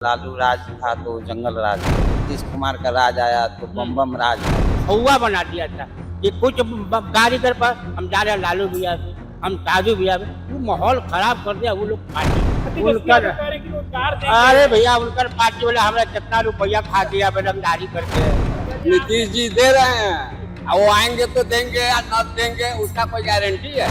लालू राज था तो जंगल राज, नीतीश कुमार का राज आया तो बम बम राज। हवा बना दिया था कि कुछ कारीगर पर हम जा रहे हैं लालू भैया पे, हम साधु भैया पे, वो माहौल खराब कर दिया। वो लोग पार्टी अरे भैया उनका पार्टी वाला हमारा कितना रुपया खा दिया बेदमदारी करके। नीतीश जी दे रहे हैं, वो आएंगे तो देंगे या न देंगे उसका कोई गारंटी है?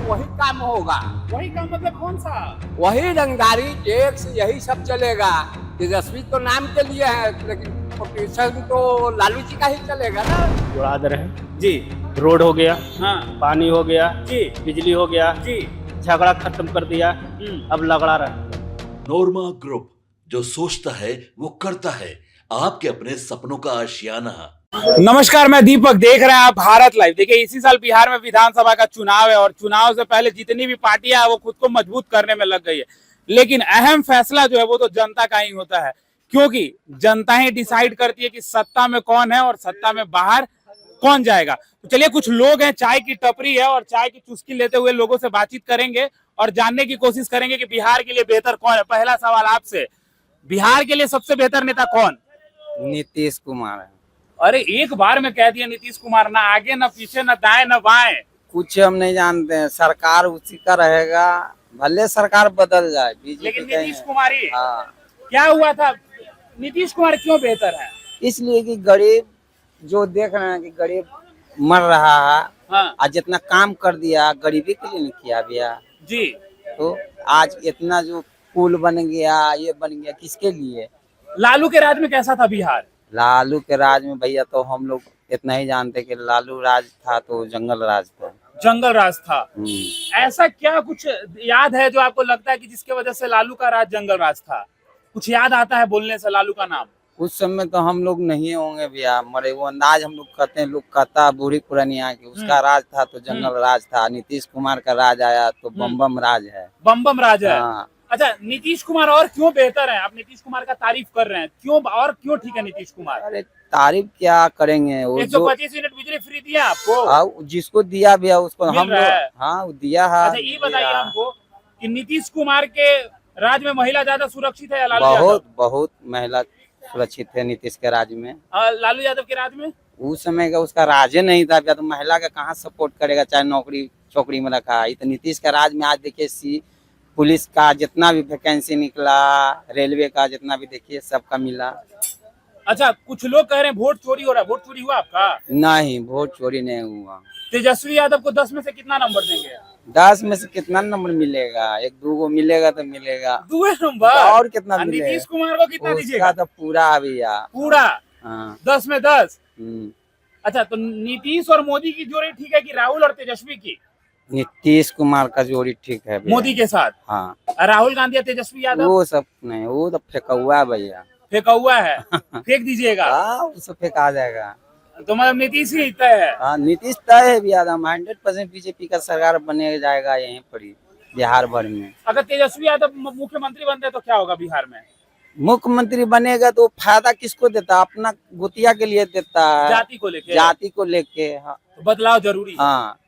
वही काम होगा। वही काम मतलब कौन सा? वही रंगदारी टैक्स यही सब चलेगा। तेजस्वी तो नाम के लिए है, लेकिन पोजीशन तो लालू जी का ही चलेगा ना। उड़ा दे रहे हैं जी रोड हो गया, हाँ पानी हो गया, जी बिजली हो गया, जी झगड़ा खत्म कर दिया, अब लगड़ा रहा। नोरमा ग्रुप, जो सोचता है वो करता है। आपके अपने सपनों का आशियाना। नमस्कार, मैं दीपक, देख रहे हैं आप भारत लाइव। देखिए, इसी साल बिहार में विधानसभा का चुनाव है और चुनाव से पहले जितनी भी पार्टियां हैं वो खुद को मजबूत करने में लग गई है। लेकिन अहम फैसला जो है वो तो जनता का ही होता है, क्योंकि जनता ही डिसाइड करती है कि सत्ता में कौन है और सत्ता में बाहर कौन जाएगा। तो चलिए, कुछ लोग हैं, चाय की टपरी है और चाय की चुस्की लेते हुए लोगों से बातचीत करेंगे और जानने की कोशिश करेंगे कि बिहार के लिए बेहतर कौन है। पहला सवाल आपसे, बिहार के लिए सबसे बेहतर नेता कौन? नीतीश कुमार है। अरे एक बार में कह दिया नीतीश कुमार, ना आगे ना पीछे ना दाएं ना बाएं। कुछ हम नहीं जानते हैं, सरकार उसी का रहेगा, भले सरकार बदल जाए, बीजेपी लेकिन का ही नीतीश है। कुमार हाँ, क्या हुआ था? नीतीश कुमार क्यों बेहतर है? इसलिए कि गरीब जो देख रहे हैं कि गरीब मर रहा है, हाँ आज जितना काम कर दिया गरीबी के लिए नहीं किया भैया। जी। तो आज इतना जो पुल बन गया, ये बन गया, किसके लिए? लालू के राज में कैसा था बिहार? लालू के राज में भैया तो हम लोग इतना ही जानते कि लालू राज था तो जंगल राज था। जंगल राज था। हम्म। ऐसा क्या कुछ याद है जो आपको लगता है कि जिसके वजह से लालू का राज जंगल राज था? कुछ याद आता है बोलने से लालू का नाम? उस समय तो हम लोग नहीं होंगे भैया, मरे वो अंदाज हम लोग कहते हैं, लोग कहता बूढ़ी पुरानिया की उसका राज था तो जंगल राज था। नीतीश कुमार का राज आया तो बम बम राज है। बम बम राज है। हाँ। अच्छा, नीतीश कुमार और क्यों बेहतर है? आप नीतीश कुमार का तारीफ कर रहे हैं, क्यों और क्यों ठीक है नीतीश कुमार? अरे तारीफ क्या करेंगे, वो जो 125 यूनिट बिजली फ्री दिया आपको? जिसको दिया भैया उसको मिल हम रहा लोग, है। हाँ वो दिया है। अच्छा, ये बताइए हमको कि नीतीश कुमार के राज में महिला ज्यादा सुरक्षित है या लालू यादव? बहुत बहुत महिला सुरक्षित है नीतीश के राज में। लालू यादव के राज में उस समय का उसका राजे नहीं था भैया, तो महिला का कहाँ सपोर्ट करेगा, चाहे नौकरी चौकरी में रखा है। तो नीतीश का राज में आज देखिए पुलिस का जितना भी वैकेंसी निकला, रेलवे का जितना भी देखिए सबका मिला। अच्छा, कुछ लोग कह रहे हैं वोट चोरी हो रहा है। वोट चोरी हुआ आपका? नहीं, वोट चोरी नहीं हुआ। तेजस्वी यादव को 10 में से कितना नंबर देंगे? 10 में से कितना नंबर मिलेगा? एक दो गो मिलेगा तो मिलेगा। 2 नंबर। और कितना मिलेगा? नीतीश कुमार को कितना उसका दीजिएगा? तो पूरा भैया, पूरा हाँ। 10 में 10। हम्म। अच्छा, तो नीतीश और मोदी की जोड़ी ठीक है कि राहुल और तेजस्वी की? नीतीश कुमार का जोड़ी ठीक है भैया। मोदी के साथ? हाँ। राहुल गांधी या तेजस्वी यादव? वो सब नहीं, वो तो फेंका हुआ है भैया। फेंका हुआ है। फेंक दीजिएगा? हाँ, उससे फेंका जाएगा। तो मतलब नीतीश ही तय है? हाँ, नीतीश तय है भैया, 100% बीजेपी का सरकार बने जाएगा यहीं पर ही बिहार भर में। अगर तेजस्वी यादव मुख्यमंत्री बनते तो क्या होगा बिहार में? मुख्यमंत्री बनेगा तो फायदा किसको देता? अपना गुतिया के लिए देता है, जाति को लेके? जाति को लेके। हाँ, तो बदलाव जरूरी है। हाँ,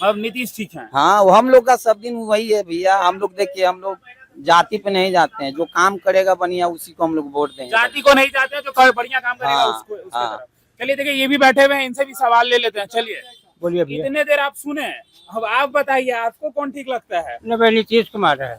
अब नीतीश ठीक है? हाँ, वो हम लोग का सब दिन वही है भैया। हम लोग देखिए, हम लोग जाति पे नहीं जाते हैं, जो काम करेगा बढ़िया उसी को हम लोग वोट देंगे। जाति को नहीं चाहते हैं, जो बढ़िया काम करेगा हाँ, उसको उसके हाँ। तरफ। चलिए, देखिए ये भी बैठे हुए हैं, इनसे भी सवाल ले लेते हैं। चलिए, बोलिए भैया। इतने देर आप सुने, अब आप बताइए आपको कौन ठीक लगता है? भाई नीतीश कुमार है।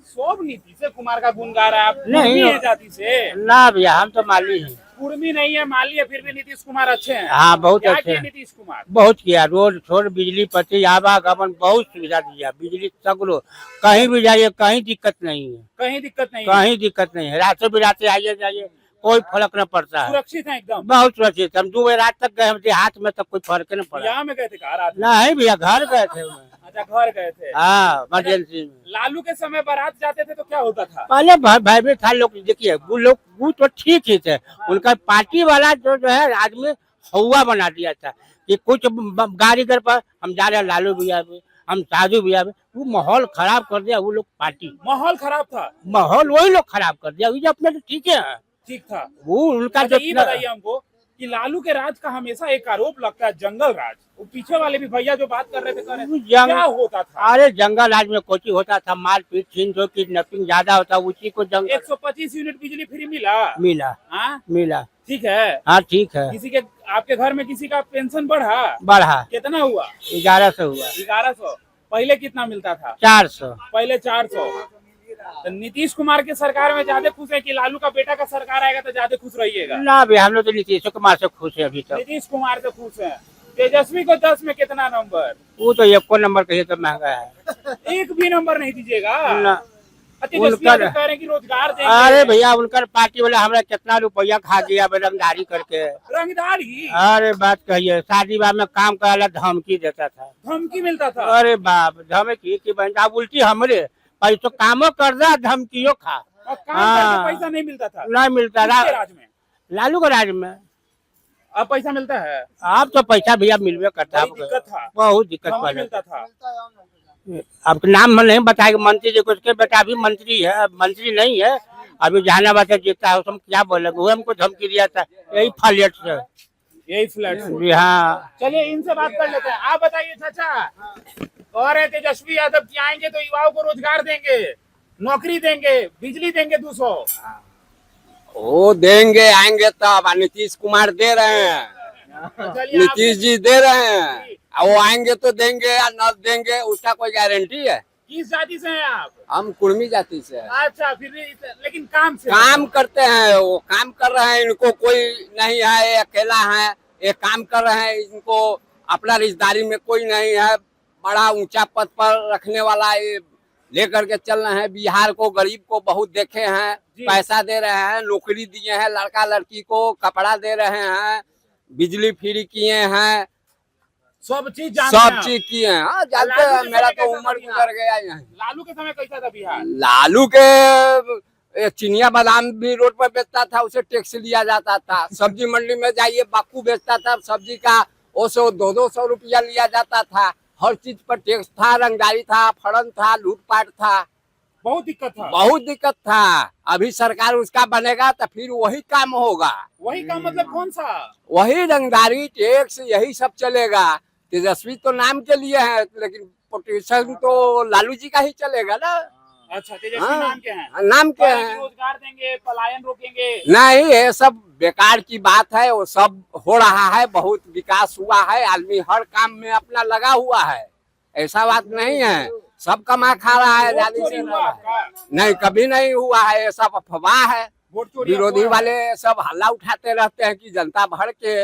सब नीतीश कुमार का गुण गा रहा है आप? नहीं, कुर्मी है जाति से? ना भैया, हम तो माली हैं। कुर्मी नहीं है, माली है, फिर भी नीतीश कुमार अच्छे हैं। हाँ, बहुत क्या अच्छे किए हैं। नीतीश कुमार? बहुत किया, रोड छोड़ बिजली पति आवागमन बहुत सुविधा दिया। बिजली सगलो, कहीं भी जाइए कहीं दिक्कत नहीं है, कहीं दिक्कत नहीं है? कहीं दिक्कत नहीं है। रातों बिराते आइए जाइए कोई फर्क न पड़ता है। सुरक्षित है एकदम? बहुत सुरक्षित। हम 2 बजे रात तक गए, हम देहात में तब कोई फर्क नहीं पड़ा। यहाँ में गए थे कहा रात में? नहीं भैया, घर गए थे। अच्छा, घर गए थे। हाँ, इमरजेंसी में। लालू के समय बारात जाते थे तो क्या होता था? पहले भाई भी था लोग, देखिए वो तो ठीक ही थे। उनका पार्टी वाला जो है आदमी हवा बना दिया था कि कुछ कारीगर पर हम जा रहे हैं लालू भैया पे, हम साधु भैया पे, वो माहौल खराब कर दिया। वो लोग पार्टी माहौल खराब था? माहौल वही लोग खराब कर दिया। ये अपने तो ठीक है, ठीक था। वो उनका अच्छा, जो ये बताइए हमको कि लालू के राज का हमेशा एक आरोप लगता है, जंगल राज। वो पीछे वाले भी भैया जो बात कर रहे थे, क्या होता था? अरे जंगल राज में कोची होता था, मारपीट छीन जो किडनैपिंग ज्यादा होता, उसी को जंगल 125 यूनिट बिजली फ्री मिला। मिला। हाँ मिला। ठीक है। हाँ ठीक है। किसी के, आपके घर में किसी का पेंशन बढ़ा? बढ़ा। कितना हुआ? 1100 हुआ। 1100। पहले कितना मिलता था? 400। पहले 400। तो नीतीश कुमार की सरकार में ज्यादा खुश है कि लालू का बेटा का सरकार आएगा तो ज्यादा खुश रहिएगा? ना भी, हम लोग तो नीतीश कुमार से खुश है अभी तक। नीतीश कुमार से खुश है। तेजस्वी को 10 में कितना नंबर? वो तो एक को नंबर कहिए तो महंगा है। एक भी नंबर नहीं दीजिएगा? ना। तेजस्वी यादव कह रहे हैं कि रोजगार देंगे। अरे भैया, उनका पार्टी वाला हमारा कितना रुपया खा गया रंगदारी करके। रंगदारी? अरे बात कहिए, शादी ब्याह में काम कराला धमकी देता था। धमकी मिलता था? अरे बाप, धमकी की बहन, आप उल्टी हमरे पैसों कामो कर रहा, धमकियों खा। और काम करके पैसा नहीं मिलता था? नहीं मिलता। किसके राज में? लालू के राज में। अब पैसा मिलता है? अब तो पैसा भैया मिलवे करता है। बड़ी दिक्कत था। बहुत दिक्कत कहाँ पड़े। मिलता था? अब नाम में नहीं बताएगा मंत्री जी को, उसके बेटा अभी मंत्री है, मंत्री नहीं है अभी, जहानाबाद से जीतता है, उसमें क्या बोलेगा? वो हमको धमकी दिया था यही फ्लैट से। यही फ्लैट से? जी हाँ। चलिए इनसे बात कर लेते हैं। आप बताइए चाचा, और है तेजस्वी यादव की आएंगे तो युवाओं को रोजगार देंगे, नौकरी देंगे, बिजली देंगे 200। वो देंगे, आएंगे तब। नीतीश कुमार दे रहे हैं, चलिए नीतीश जी दे रहे हैं। वो आएंगे तो देंगे या न देंगे, उसका कोई गारंटी है? किस जाति से हैं आप? हम कुर्मी जाति से हैं। अच्छा, फिर भी लेकिन काम से? काम करते हैं, वो काम कर रहे हैं। इनको कोई नहीं है, ये अकेला है, ये काम कर रहे हैं। इनको अपना रिश्तेदारी में कोई नहीं है, बड़ा ऊंचा पद पर रखने वाला ये लेकर के चल रहे हैं। बिहार को, गरीब को बहुत देखे हैं, पैसा दे रहे हैं, नौकरी दिए हैं, लड़का लड़की को कपड़ा दे रहे हैं, बिजली फ्री किए हैं, सब चीज जानते हैं सब आप? चीज किए हैं। हाँ जानते हैं, मेरा तो उम्र गुजर गया है। लालू के समय कैसा था बिहार? लालू के चिनिया बादाम भी रोड पर बेचता था, उसे टैक्स लिया जाता था। सब्जी मंडी में जाइए, बाकू बेचता था, सब्जी का 200-200 रुपया लिया जाता था। हर चीज पर टैक्स था, रंगदारी था, फड़न था, लूटपाट था, बहुत दिक्कत था। बहुत दिक्कत था। अभी सरकार उसका बनेगा तो फिर वही काम होगा। वही काम मतलब कौन सा? वही रंगदारी, टैक्स, यही सब चलेगा। तेजस्वी तो नाम के लिए है, लेकिन पोलिटिशियन तो लालू जी का ही चलेगा ना। अच्छा, तेजस्वी नाम के हैं? नाम के हैं। रोजगार देंगे, पलायन रोकेंगे? नहीं, ये सब बेकार की बात है। वो सब हो रहा है, बहुत विकास हुआ है, आदमी हर काम में अपना लगा हुआ है, ऐसा बात नहीं है। सब कमा खा रहा है, ज्यादा से नहीं, कभी नहीं हुआ है। ये सब अफवाह है। विरोधी वाले सब हल्ला उठाते रहते हैं कि जनता भर के,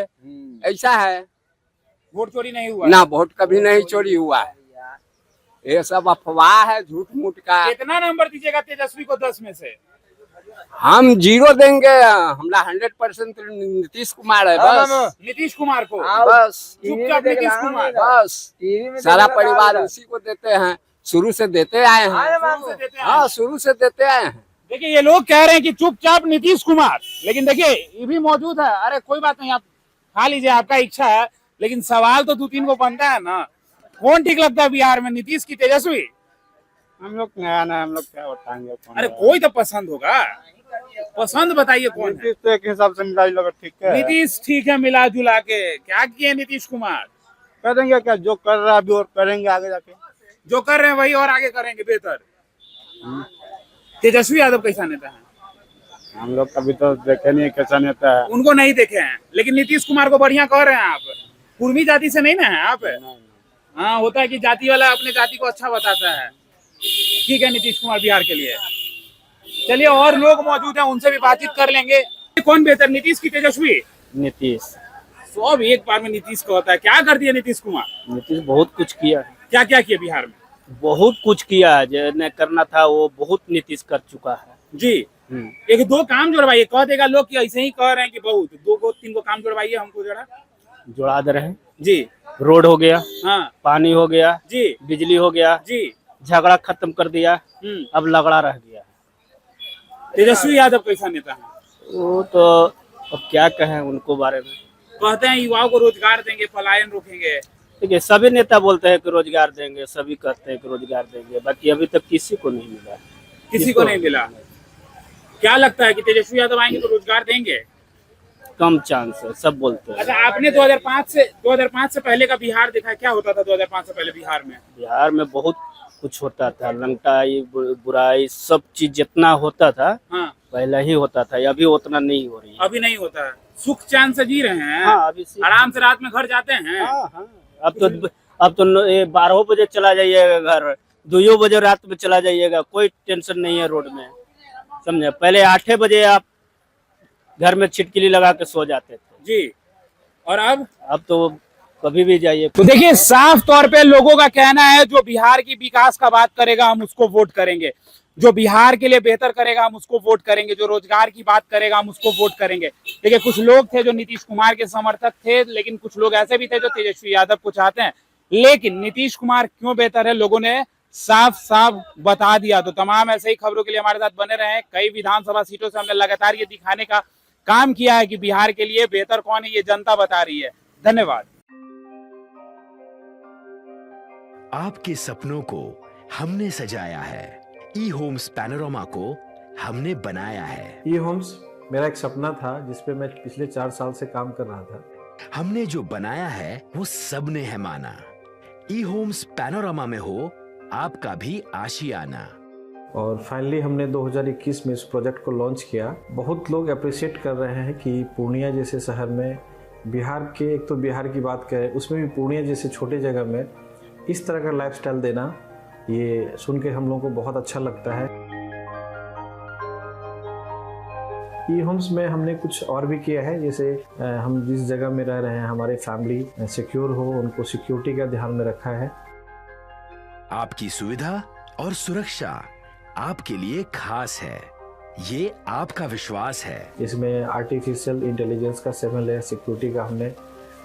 ऐसा है। वोट चोरी नहीं हुआ ना, वोट कभी नहीं चोरी हुआ है। ये सब अफवाह है, झूठ मूठ का। कितना नंबर दीजिएगा तेजस्वी को 10 में से? हम 0 देंगे। हमारा 100% नीतीश कुमार है, बस। नीतीश कुमार को? बस चुपचाप नीतीश कुमार? बस सारा परिवार उसी को देते हैं, शुरू से देते आए हैं। हाँ, शुरू से देते आए हैं। देखिए, ये लोग कह रहे हैं कि चुपचाप नीतीश कुमार, लेकिन देखिए ये भी मौजूद है। अरे कोई बात नहीं, आप खा लीजिए, आपका इच्छा है, लेकिन सवाल तो 2-3 को बनता है ना। कौन ठीक लगता है बिहार में, नीतीश की तेजस्वी? हम लोग नया ना, हम लोग क्या बताएंगे? अरे कोई तो पसंद होगा, पसंद बताइए कौन है? तो एक हिसाब से मिला जुला ठीक है। नीतीश ठीक है, मिला जुला के। क्या किए नीतीश कुमार? करेंगे क्या, जो कर रहा है अभी और करेंगे आगे जाके। जो कर रहे हैं वही और आगे करेंगे बेहतर। तेजस्वी यादव कैसा नेता है? हम लोग कभी तो देखे नहीं कैसा नेता है। उनको नहीं देखे हैं, लेकिन नीतीश कुमार को बढ़िया कह रहे हैं आप। कुर्मी जाति से नहीं ना है आप? हाँ, होता है कि जाति वाला अपने जाति को अच्छा बताता है। ठीक है, नीतीश कुमार बिहार के लिए। चलिए, और लोग मौजूद हैं, उनसे भी बातचीत कर लेंगे। कौन बेहतर, नीतीश की तेजस्वी? नीतीश। सब एक बार में नीतीश का होता है। क्या कर दिया नीतीश कुमार? नीतीश बहुत कुछ किया है। क्या क्या किया बिहार में? बहुत कुछ किया है, जो नहीं करना था वो बहुत नीतीश कर चुका है जी। 1-2 काम जुड़वाइए। कह देगा लोग कि ऐसे ही कह रहे हैं कि बहुत 2-3 काम जुड़वाइए हमको जरा। जुड़ा दे रहे हैं जी। रोड हो गया, हाँ, पानी हो गया जी, बिजली हो गया जी, झगड़ा खत्म कर दिया, अब लगड़ा रह गया। तेजस्वी यादव कैसा नेता है? वो तो अब क्या कहें उनको बारे में। कहते हैं युवाओं को रोजगार देंगे, पलायन रोकेंगे। देखिए, सभी नेता बोलते हैं कि रोजगार देंगे, सभी कहते हैं कि रोजगार देंगे, बाकी अभी तक किसी को नहीं मिला। किसी को नहीं मिला। क्या लगता है कि तेजस्वी यादव आएंगे तो रोजगार देंगे? कम चांस है, सब बोलते हैं। अच्छा, आपने 2005 से पहले का बिहार देखा है? क्या होता था 2005 से पहले बिहार में? बिहार में बहुत कुछ होता था, लंगटाई बुराई सब चीज जितना होता था हाँ, पहले ही होता था, अभी उतना नहीं हो रही है। अभी नहीं होता है। सुख चैन से जी रहे हैं। हाँ, अभी आराम से रात में घर जाते हैं। हाँ हाँ, अब तो 12 बजे चला जाइएगा घर, 2 बजे रात में चला जाइएगा, कोई टेंशन नहीं है रोड में, समझे। पहले 8 बजे आप घर में छिटकिली लगा के सो जाते थे जी, और अब तो कभी भी जाइए। तो देखिए, साफ तौर पे लोगों का कहना है जो बिहार की विकास का बात करेगा हम उसको वोट करेंगे, जो बिहार के लिए बेहतर करेगा हम उसको वोट करेंगे, जो रोजगार की बात करेगा हम उसको वोट करेंगे। देखिए, कुछ लोग थे जो नीतीश कुमार के समर्थक थे, लेकिन कुछ लोग ऐसे भी थे जो तेजस्वी यादव को चाहते हैं। लेकिन नीतीश कुमार क्यों बेहतर है, लोगों ने साफ साफ बता दिया। तो तमाम ऐसे ही खबरों के लिए हमारे साथ बने रहें। कई विधानसभा सीटों से हमने लगातार ये दिखाने का काम किया है कि बिहार के लिए बेहतर कौन है, ये जनता बता रही है। धन्यवाद। आपके सपनों को हमने सजाया है, ई होम्स पैनोरमा को हमने बनाया है। ई होम्स मेरा एक सपना था जिसपे मैं पिछले 4 साल से काम कर रहा था। हमने जो बनाया है वो सबने है माना। ई होम्स पैनोरमा में हो आपका भी आशियाना। और फाइनली हमने 2021 में इस प्रोजेक्ट को लॉन्च किया। बहुत लोग अप्रिशिएट कर रहे हैं कि पूर्णिया जैसे शहर में, बिहार के, एक तो बिहार की बात करें उसमें भी पूर्णिया जैसे छोटे जगह में इस तरह का लाइफस्टाइल देना, ये सुन के हम लोगों को बहुत अच्छा लगता है। ई होम्स में हमने कुछ और भी किया है, जैसे हम जिस जगह में रह रहे हैं हमारे फैमिली सिक्योर हो, उनको सिक्योरिटी का ध्यान में रखा है। आपकी सुविधा और सुरक्षा आपके लिए खास है, ये आपका विश्वास है। इसमें आर्टिफिशियल इंटेलिजेंस का 7 लेयर सिक्योरिटी का हमने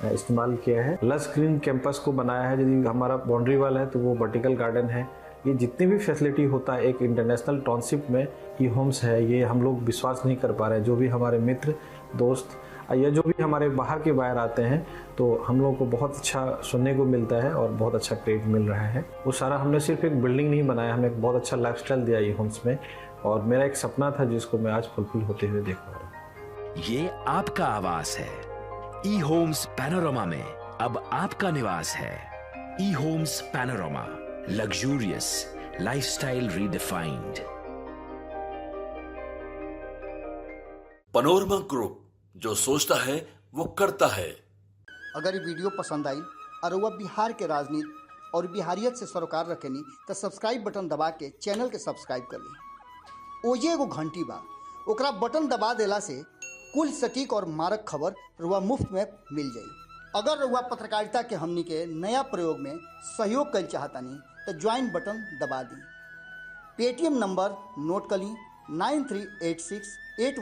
इस्तेमाल किया है। लस ग्रीन कैंपस को बनाया है, यदि हमारा बाउंड्री वाल है तो वो वर्टिकल गार्डन है। ये जितनी भी फैसिलिटी होता है एक इंटरनेशनल टाउनशिप में ई होम्स है, ये हम लोग विश्वास नहीं कर पा रहे हैं। जो भी हमारे मित्र दोस्त या जो भी हमारे बाहर के बाहर आते हैं तो हम लोगों को बहुत अच्छा सुनने को मिलता है और बहुत अच्छा क्रेडिट मिल रहा है। वो सारा हमने सिर्फ एक बिल्डिंग नहीं बनाया, हमें एक बहुत अच्छा लाइफस्टाइल दिया ई होम्स में, और मेरा एक सपना था जिसको मैं आज फुलफिल होते हुए देख पा रहा हूँ। ये आपका आवास है। ई होम्स पैनोरमा में अब आपका निवास है। E homes Panorama, luxurious lifestyle redefined. Panorama group, जो सोचता है वो करता है। अगर ये वीडियो पसंद आई और वह बिहार के राजनीति और बिहारियत से सरोकार रखेनी तो सब्सक्राइब बटन दबा के चैनल के सब्सक्राइब कर ली। ओजे एगो घंटी बा, ओकरा बटन दबा देला से कुल सटीक और मारक खबर रुआ मुफ्त में मिल जाई। अगर रुआ पत्रकारिता के हमनी के नया प्रयोग में सहयोग कर चाहतानी तो ज्वाइन बटन दबा दी। पेटीएम नंबर नोट कर ली 938681